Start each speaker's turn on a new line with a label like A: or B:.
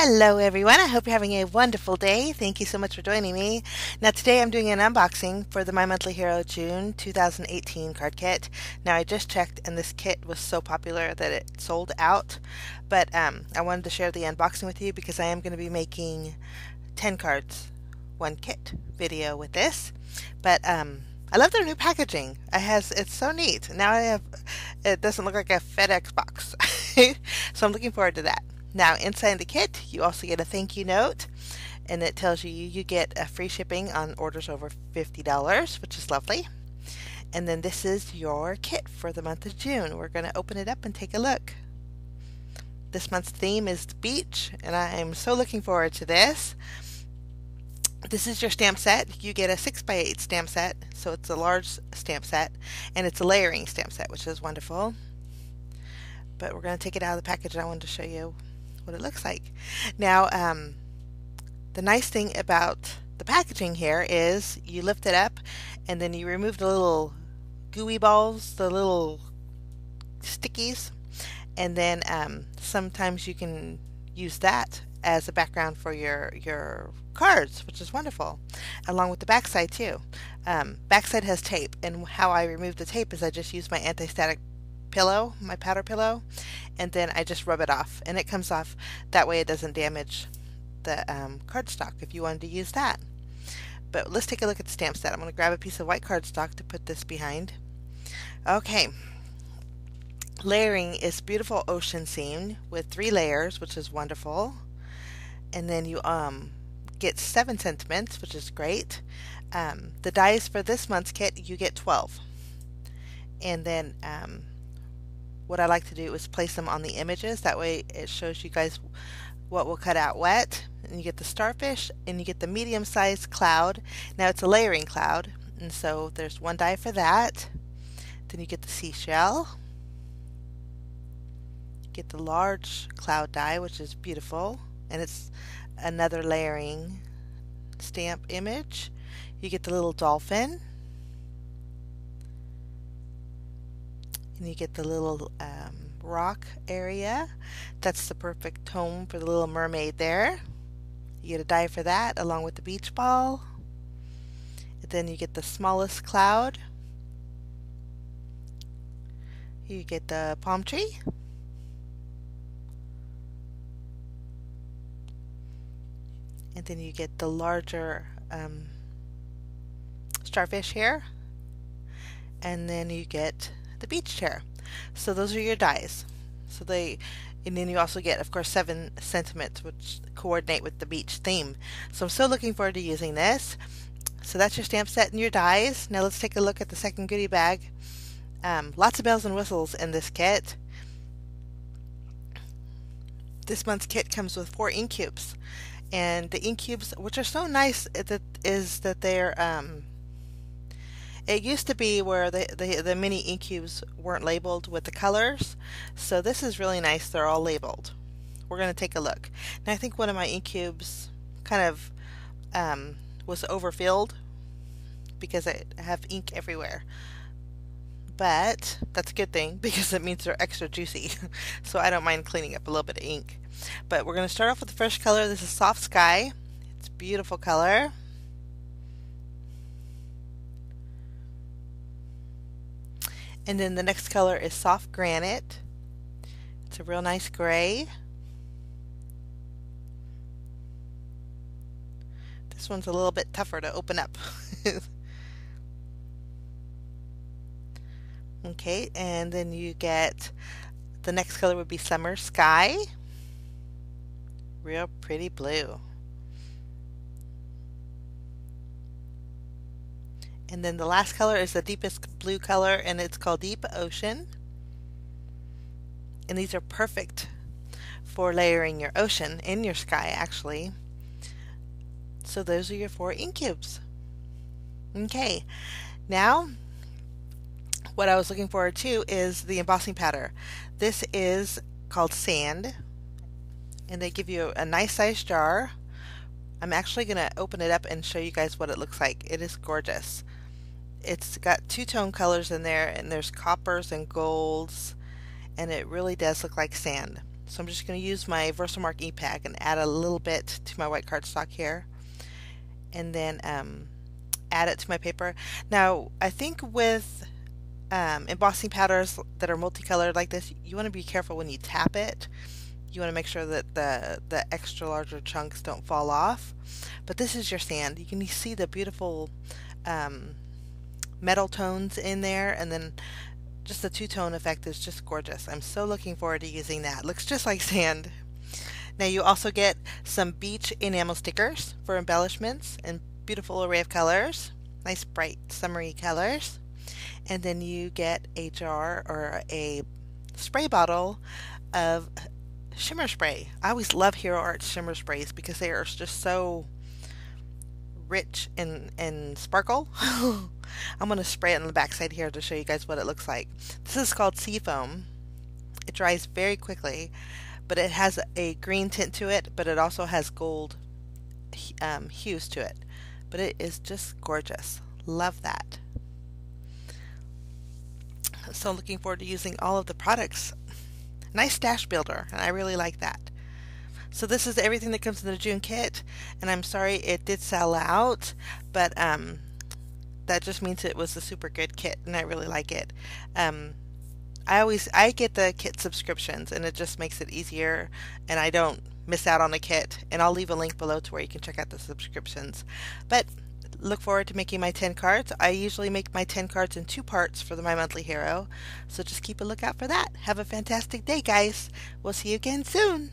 A: Hello everyone, I hope you're having a wonderful day. Thank you so much for joining me. Now today I'm doing an unboxing for the My Monthly Hero June 2018 card kit. Now I just checked and this kit was so popular that it sold out, but I wanted to share the unboxing with you because I am going to be making 10 cards, one kit video with this. But I love their new packaging. It's so neat. Now it doesn't look like a FedEx box. So I'm looking forward to that. Now inside the kit you also get a thank you note, and it tells you get a free shipping on orders over $50, which is lovely. And then this is your kit for the month of June. We're going to open it up and take a look. This month's theme is the beach, and I am so looking forward to this. This is your stamp set. You get a 6x8 stamp set, so it's a large stamp set, and it's a layering stamp set, which is wonderful. But we're going to take it out of the package, and I wanted to show you what it looks like. Now, the nice thing about the packaging here is you lift it up, and then you remove the little gooey balls, the little stickies, and then sometimes you can use that as a background for your cards, which is wonderful, along with the backside too. Backside has tape, and how I remove the tape is I just use my anti-static pillow, my powder pillow, and then I just rub it off, and it comes off. That way it doesn't damage the cardstock if you wanted to use that. But let's take a look at the stamp set. I'm going to grab a piece of white cardstock to put this behind. Okay. Layering is beautiful ocean scene with 3 layers, which is wonderful. And then you get 7 sentiments, which is great. The dies for this month's kit, you get 12. And then what I like to do is place them on the images. That way it shows you guys what will cut out wet. And you get the starfish, and you get the medium-sized cloud. Now it's a layering cloud, and so there's 1 die for that. Then you get the seashell. You get the large cloud die, which is beautiful, and it's another layering stamp image. You get the little dolphin. And you get the little rock area. That's the perfect home for the little mermaid there. You get a die for that, along with the beach ball. And then you get the smallest cloud. You get the palm tree. And then you get the larger starfish here. And then you get the beach chair. So those are your dies. And then you also get, of course, 7 sentiments, which coordinate with the beach theme. So I'm so looking forward to using this. So that's your stamp set and your dies. Now let's take a look at the second goodie bag. Lots of bells and whistles in this kit. This month's kit comes with 4 ink cubes, and the ink cubes, which are so nice, is that they're it used to be where the mini ink cubes weren't labeled with the colors, so this is really nice. They're all labeled. We're going to take a look. Now I think one of my ink cubes kind of was overfilled because I have ink everywhere. But that's a good thing because it means they're extra juicy. So I don't mind cleaning up a little bit of ink. But we're going to start off with the first color. This is Soft Sky. It's a beautiful color. And then the next color is Soft Granite. It's a real nice gray. This one's a little bit tougher to open up. Okay, and then you get the next color would be Summer Sky. Real pretty blue. And then the last color is the deepest blue color, and it's called Deep Ocean. And these are perfect for layering your ocean in your sky, actually. So those are your 4 ink cubes. Okay, now what I was looking forward to is the embossing powder. This is called Sand, and they give you a nice size jar. I'm actually going to open it up and show you guys what it looks like. It is gorgeous. It's got 2-tone colors in there, and there's coppers and golds, and it really does look like sand. So I'm just going to use my Versamark e-pack and add a little bit to my white cardstock here, and then add it to my paper. Now I think with embossing powders that are multicolored like this, you want to be careful when you tap it. You want to make sure that the extra larger chunks don't fall off. But this is your sand. You can see the beautiful metal tones in there, and then just the two-tone effect is just gorgeous. I'm so looking forward to using that. Looks just like sand. Now you also get some beach enamel stickers for embellishments and beautiful array of colors. Nice bright summery colors. And then you get a jar or a spray bottle of shimmer spray. I always love Hero Art shimmer sprays because they are just so rich and sparkle. I'm going to spray it on the back side here to show you guys what it looks like. This is called sea foam. It dries very quickly, but it has a green tint to it, but it also has gold hues to it. But it is just gorgeous. Love that. So looking forward to using all of the products. Nice stash builder, and I really like that. So this is everything that comes in the June kit, and I'm sorry it did sell out, but that just means it was a super good kit, and I really like it. I get the kit subscriptions, and it just makes it easier, and I don't miss out on a kit. And I'll leave a link below to where you can check out the subscriptions. But look forward to making my 10 cards. I usually make my 10 cards in 2 parts for My Monthly Hero, so just keep a lookout for that. Have a fantastic day, guys. We'll see you again soon.